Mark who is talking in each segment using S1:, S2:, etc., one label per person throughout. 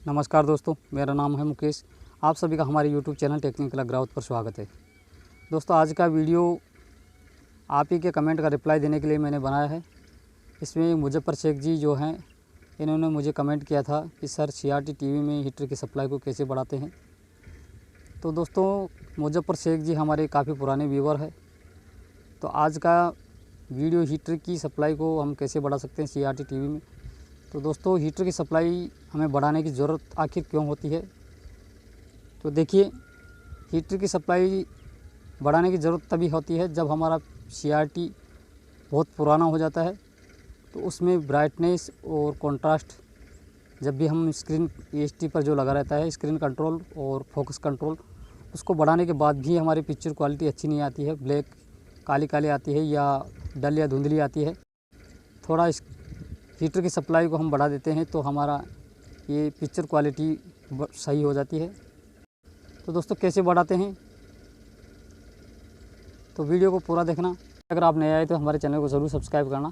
S1: नमस्कार दोस्तों, मेरा नाम है मुकेश। आप सभी का हमारे YouTube चैनल टेक्निकल ग्राउथ पर स्वागत है। दोस्तों, आज का वीडियो आप ही के कमेंट का रिप्लाई देने के लिए मैंने बनाया है। इसमें मुजफ्फर शेख जी जो हैं, इन्होंने मुझे कमेंट किया था कि सर CRT टीवी में हीटर की सप्लाई को कैसे बढ़ाते हैं। तो दोस्तों, मुजफ्फर शेख जी हमारे काफ़ी पुराने व्यूवर है। तो आज का वीडियो हीटर की सप्लाई को हम कैसे बढ़ा सकते हैं CRT टीवी में। तो दोस्तों, हीटर की सप्लाई हमें बढ़ाने की ज़रूरत आखिर क्यों होती है। तो देखिए, हीटर की सप्लाई बढ़ाने की ज़रूरत तभी होती है जब हमारा CRT बहुत पुराना हो जाता है। तो उसमें ब्राइटनेस और कंट्रास्ट, जब भी हम स्क्रीन EST पर जो लगा रहता है स्क्रीन कंट्रोल और फोकस कंट्रोल, उसको बढ़ाने के बाद भी हमारी पिक्चर क्वालिटी अच्छी नहीं आती है। ब्लैक काली काली आती है या डल या धुंधली आती है। थोड़ा इस हीटर की सप्लाई को हम बढ़ा देते हैं तो हमारा ये पिक्चर क्वालिटी सही हो जाती है। तो दोस्तों, कैसे बढ़ाते हैं, तो वीडियो को पूरा देखना। अगर आप नए आए तो हमारे चैनल को ज़रूर सब्सक्राइब करना।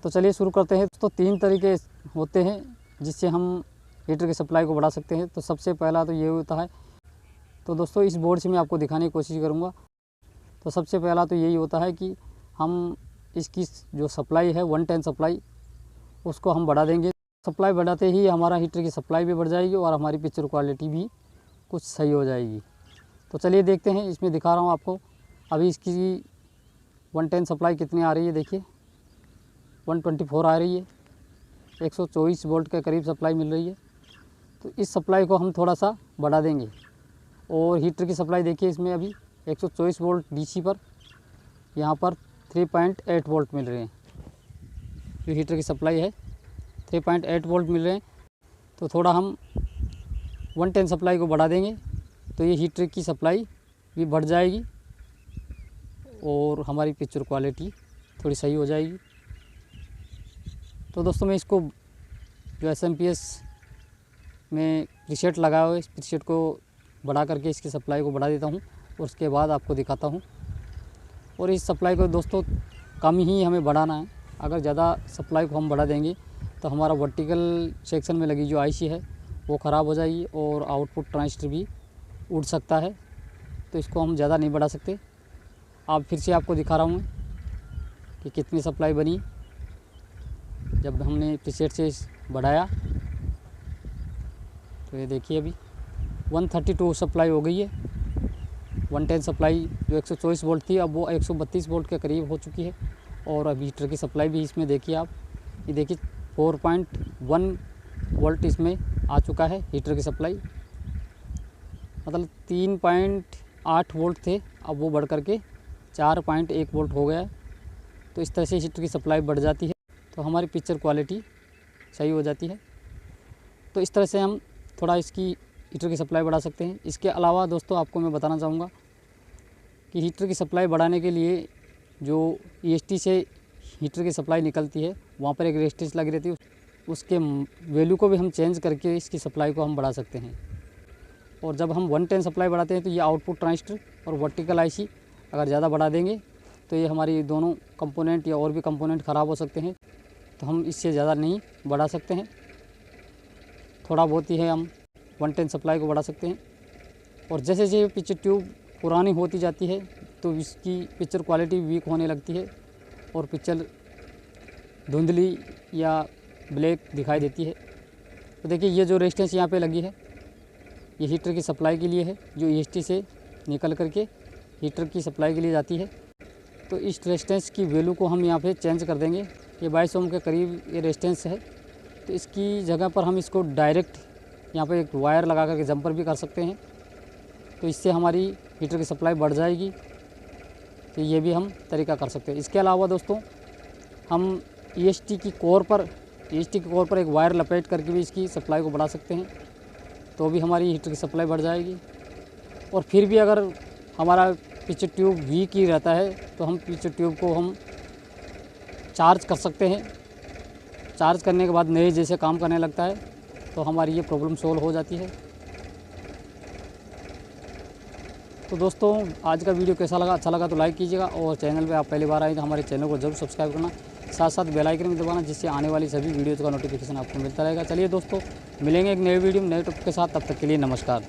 S1: तो चलिए शुरू करते हैं। तो 3 तरीके होते हैं जिससे हम हीटर की सप्लाई को बढ़ा सकते हैं। तो सबसे पहला तो ये होता है, तो दोस्तों इस बोर्ड से मैं आपको दिखाने की कोशिश करूँगा। तो सबसे पहला तो यही होता है कि हम इसकी जो सप्लाई है 110 सप्लाई, उसको हम बढ़ा देंगे। सप्लाई बढ़ाते ही हमारा हीटर की सप्लाई भी बढ़ जाएगी और हमारी पिक्चर क्वालिटी भी कुछ सही हो जाएगी। तो चलिए देखते हैं। इसमें दिखा रहा हूँ आपको अभी इसकी 110 सप्लाई कितनी आ रही है। देखिए 124 आ रही है, 124 वोल्ट के करीब सप्लाई मिल रही है। तो इस सप्लाई को हम थोड़ा सा बढ़ा देंगे। और हीटर की सप्लाई देखिए, इसमें अभी 124 वोल्ट DC पर, यहाँ पर 3.8 वोल्ट मिल रहे हैं। जो हीटर की सप्लाई है 3.8 वोल्ट मिल रहे हैं। तो थोड़ा हम 110 सप्लाई को बढ़ा देंगे तो ये हीटर की सप्लाई भी बढ़ जाएगी और हमारी पिक्चर क्वालिटी थोड़ी सही हो जाएगी। तो दोस्तों, मैं इसको जो SMPS में प्रीसेट लगाया हुआ है, इस प्रीसेट को बढ़ा करके इसकी सप्लाई को बढ़ा देता हूँ और उसके बाद आपको दिखाता हूँ। और इस सप्लाई को दोस्तों कम ही हमें बढ़ाना है। अगर ज़्यादा सप्लाई को हम बढ़ा देंगे तो हमारा वर्टिकल सेक्शन में लगी जो IC है वो ख़राब हो जाएगी और आउटपुट ट्रांजिस्टर भी उड़ सकता है। तो इसको हम ज़्यादा नहीं बढ़ा सकते। अब फिर से आपको दिखा रहा हूँ कि कितनी सप्लाई बनी जब हमने प्रीसेट से बढ़ाया। तो ये देखिए अभी 132 सप्लाई हो गई है। 110 सप्लाई जो 124 वोल्ट थी अब वो 132 वोल्ट के करीब हो चुकी है। और अब हीटर की सप्लाई भी इसमें देखिए आप, ये देखिए 4.1 वोल्ट इसमें आ चुका है हीटर की सप्लाई। मतलब 3.8 वोल्ट थे, अब वो बढ़ करके 4.1 वोल्ट हो गया है। तो इस तरह से हीटर की सप्लाई बढ़ जाती है तो हमारी पिक्चर क्वालिटी सही हो जाती है। तो इस तरह से हम थोड़ा इसकी हीटर की सप्लाई बढ़ा सकते हैं। इसके अलावा दोस्तों आपको मैं बताना चाहूँगा कि हीटर की सप्लाई बढ़ाने के लिए जो EST से हीटर की सप्लाई निकलती है वहाँ पर एक रेजिस्टेंस लगी रहती है, उसके वैल्यू को भी हम चेंज करके इसकी सप्लाई को हम बढ़ा सकते हैं। और जब हम 110 सप्लाई बढ़ाते हैं तो ये आउटपुट ट्रांजिस्टर और वर्टिकल IC अगर ज़्यादा बढ़ा देंगे तो ये हमारी दोनों कंपोनेंट या और भी कंपोनेंट ख़राब हो सकते हैं। तो हम इससे ज़्यादा नहीं बढ़ा सकते हैं, थोड़ा बहुत ही है हम 110 सप्लाई को बढ़ा सकते हैं। और जैसे जैसे पिक्चर ट्यूब पुरानी होती जाती है तो इसकी पिक्चर क्वालिटी वीक होने लगती है और पिक्चर धुंधली या ब्लैक दिखाई देती है। तो देखिए, ये जो रेजिस्टेंस यहाँ पे लगी है ये हीटर की सप्लाई के लिए है, जो EST से निकल करके हीटर की सप्लाई के लिए जाती है। तो इस रेजिस्टेंस की वैल्यू को हम यहाँ पे चेंज कर देंगे। ये 22 ओम के करीब ये रेजिस्टेंस है। तो इसकी जगह पर हम इसको डायरेक्ट यहाँ पे एक वायर लगा करके जंपर भी कर सकते हैं। तो इससे हमारी हीटर की सप्लाई बढ़ जाएगी। तो ये भी हम तरीका कर सकते हैं। इसके अलावा दोस्तों, हम EST की कोर पर एक वायर लपेट करके भी इसकी सप्लाई को बढ़ा सकते हैं। तो भी हमारी हीटर की सप्लाई बढ़ जाएगी। और फिर भी अगर हमारा पिक्चर ट्यूब वीक ही रहता है तो हम पिक्चर ट्यूब को हम चार्ज कर सकते हैं। चार्ज करने के बाद नए जैसे काम करने लगता है तो हमारी ये प्रॉब्लम सोल्व हो जाती है। तो दोस्तों, आज का वीडियो कैसा लगा, अच्छा लगा तो लाइक कीजिएगा और चैनल पे आप पहली बार आए तो हमारे चैनल को ज़रूर सब्सक्राइब करना साथ साथ बेल आइकन भी दबाना, जिससे आने वाली सभी वीडियोज़ का नोटिफिकेशन आपको मिलता रहेगा। चलिए दोस्तों, मिलेंगे एक नए वीडियो में नए टॉपिक के साथ, तब तक के लिए नमस्कार।